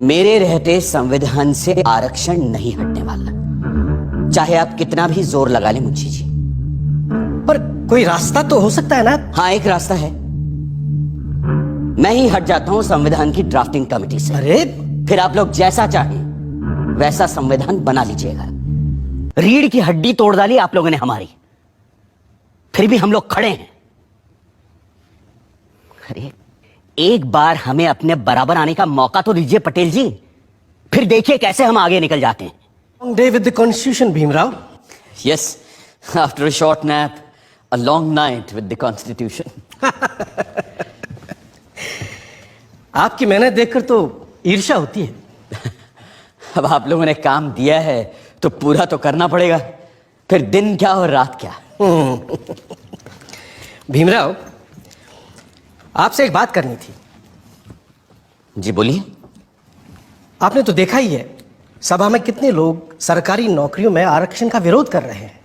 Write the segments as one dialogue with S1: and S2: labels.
S1: मेरे रहते संविधान से आरक्षण नहीं हटने वाला, चाहे आप कितना भी जोर लगा लें मुंशी जी।
S2: पर कोई रास्ता तो हो सकता है ना?
S1: हाँ, एक रास्ता है। मैं ही हट जाता हूं संविधान की ड्राफ्टिंग कमेटी से।
S2: अरे
S1: फिर आप लोग जैसा चाहें वैसा संविधान बना लीजिएगा। रीढ़ की हड्डी तोड़ डाली आप लोगों ने हमारी, फिर भी हम लोग खड़े हैं। अरे एक बार हमें अपने बराबर आने का मौका तो दीजिए पटेल जी, फिर देखिए कैसे हम आगे निकल जाते हैं।
S2: Long day with the constitution Bhimrao.
S1: Yes, after a short nap, a long night with the constitution.
S2: आपकी मेहनत देखकर तो ईर्ष्या होती है।
S1: अब आप लोगों ने काम दिया है तो पूरा तो करना पड़ेगा, फिर दिन क्या और रात क्या।
S2: भीमराव, आपसे एक बात करनी थी।
S1: जी बोलिए।
S2: आपने तो देखा ही है सभा में कितने लोग सरकारी नौकरियों में आरक्षण का विरोध कर रहे हैं।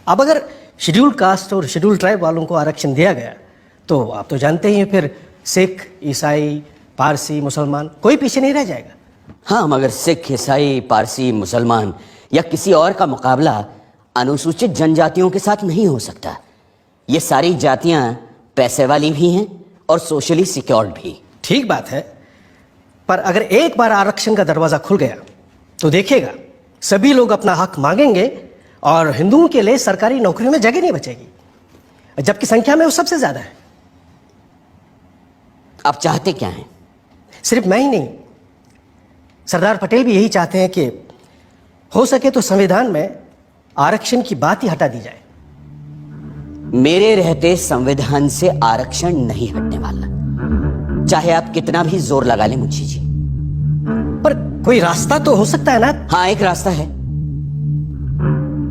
S2: अब अगर शेड्यूल कास्ट और शेड्यूल ट्राइब वालों को आरक्षण दिया गया तो आप तो जानते ही हैं, फिर सिख, ईसाई, पारसी, मुसलमान कोई पीछे नहीं रह जाएगा।
S1: हाँ, मगर सिख, ईसाई, पारसी, मुसलमान या किसी और का मुकाबला अनुसूचित जनजातियों के साथ नहीं हो सकता। ये सारी जातियां पैसे वाली भी हैं और सोशली सिक्योर्ड भी।
S2: ठीक बात है, पर अगर एक बार आरक्षण का दरवाजा खुल गया तो देखिएगा सभी लोग अपना हक मांगेंगे और हिंदुओं के लिए सरकारी नौकरियों में जगह नहीं बचेगी, जबकि संख्या में वो सबसे ज्यादा है।
S1: आप चाहते क्या हैं?
S2: सिर्फ मैं ही नहीं, सरदार पटेल भी यही चाहते हैं कि हो सके तो संविधान में आरक्षण की बात ही हटा दी जाए।
S1: मेरे रहते संविधान से आरक्षण नहीं हटने वाला, चाहे आप कितना भी जोर लगा लें मुंशी जी।
S2: पर कोई रास्ता तो हो सकता है ना?
S1: हाँ, एक रास्ता है।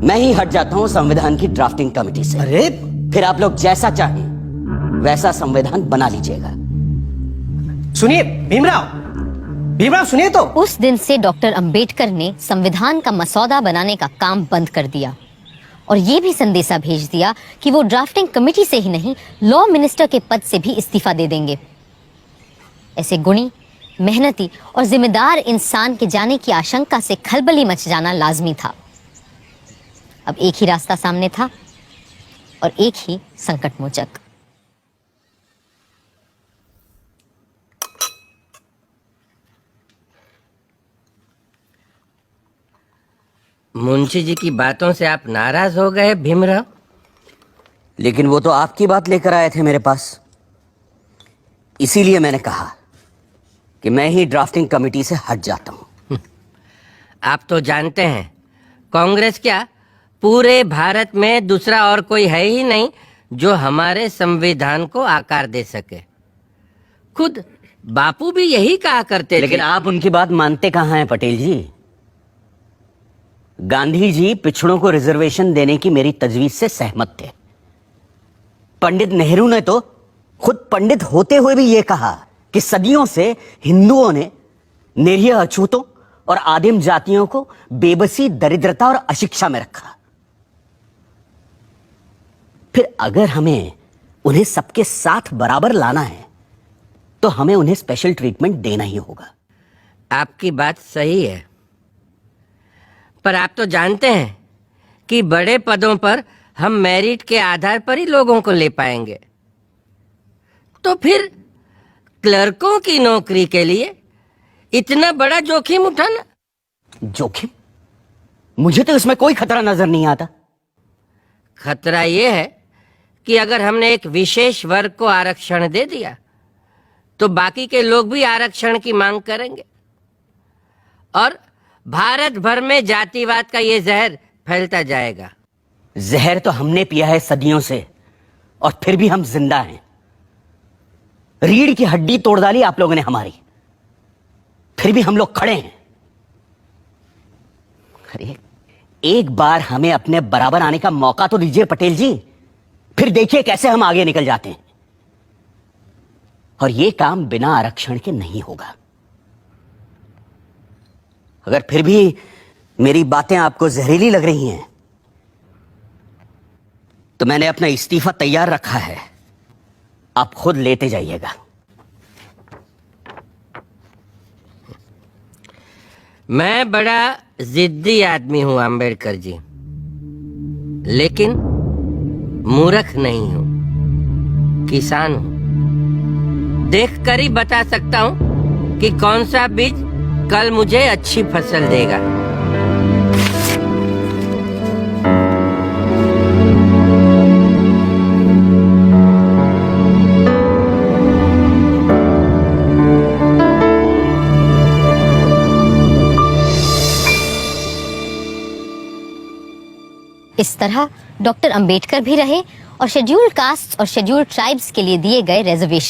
S1: मैं ही हट जाता हूं संविधान की ड्राफ्टिंग कमेटी से।
S2: अरे
S1: फिर आप लोग जैसा चाहें वैसा संविधान बना लीजिएगा।
S2: सुनिए भीमराव, भीमराव सुनिए तो।
S3: उस दिन से डॉक्टर अंबेडकर ने संविधान का मसौदा बनाने का काम बंद कर दिया और ये भी संदेशा भेज दिया कि वो ड्राफ्टिंग कमेटी से ही नहीं, लॉ मिनिस्टर के पद से भी इस्तीफा दे देंगे। ऐसे गुणी, मेहनती और जिम्मेदार इंसान के जाने की आशंका से खलबली मच जाना लाजमी था। अब एक ही रास्ता सामने था और एक ही संकट मोचक।
S4: मुंशी जी की बातों से आप नाराज हो गए भीमराव?
S1: लेकिन वो तो आपकी बात लेकर आए थे मेरे पास, इसीलिए मैंने कहा कि मैं ही ड्राफ्टिंग कमेटी से हट जाता हूं।
S4: आप तो जानते हैं कांग्रेस क्या, पूरे भारत में दूसरा और कोई है ही नहीं जो हमारे संविधान को आकार दे सके। खुद बापू भी यही कहा करते थे।
S1: लेकिन आप उनकी बात मानते कहां हैं पटेल जी? गांधी जी पिछड़ों को रिजर्वेशन देने की मेरी तजवीज से सहमत थे। पंडित नेहरू ने तो खुद पंडित होते हुए भी यह कहा कि सदियों से हिंदुओं ने निरीह अछूतों और आदिम जातियों को बेबसी, दरिद्रता और अशिक्षा में रखा। फिर अगर हमें उन्हें सबके साथ बराबर लाना है तो हमें उन्हें स्पेशल ट्रीटमेंट देना ही होगा।
S4: आपकी बात सही है, पर आप तो जानते हैं कि बड़े पदों पर हम मेरिट के आधार पर ही लोगों को ले पाएंगे। तो फिर क्लर्कों की नौकरी के लिए इतना बड़ा जोखिम उठाना?
S1: जोखिम? मुझे तो इसमें कोई खतरा नजर नहीं आता।
S4: खतरा यह है कि अगर हमने एक विशेष वर्ग को आरक्षण दे दिया तो बाकी के लोग भी आरक्षण की मांग करेंगे और भारत भर में जातिवाद का ये जहर फैलता जाएगा।
S1: जहर तो हमने पिया है सदियों से और फिर भी हम जिंदा हैं। रीढ़ की हड्डी तोड़ डाली आप लोगों ने हमारी, फिर भी हम लोग खड़े हैं। अरे एक बार हमें अपने बराबर आने का मौका तो दीजिए पटेल जी, फिर देखिए कैसे हम आगे निकल जाते हैं। और यह काम बिना आरक्षण के नहीं होगा। अगर फिर भी मेरी बातें आपको जहरीली लग रही हैं तो मैंने अपना इस्तीफा तैयार रखा है, आप खुद लेते जाइएगा।
S4: मैं बड़ा जिद्दी आदमी हूं अंबेडकर जी, लेकिन मूर्ख नहीं हूं, किसान हूं। देख कर ही बता सकता हूं कि कौन सा बीज कल मुझे अच्छी फसल देगा।
S3: इस तरह डॉक्टर अंबेडकर भी रहे और शेड्यूल्ड कास्ट और शेड्यूल्ड ट्राइब्स के लिए दिए गए रिजर्वेशन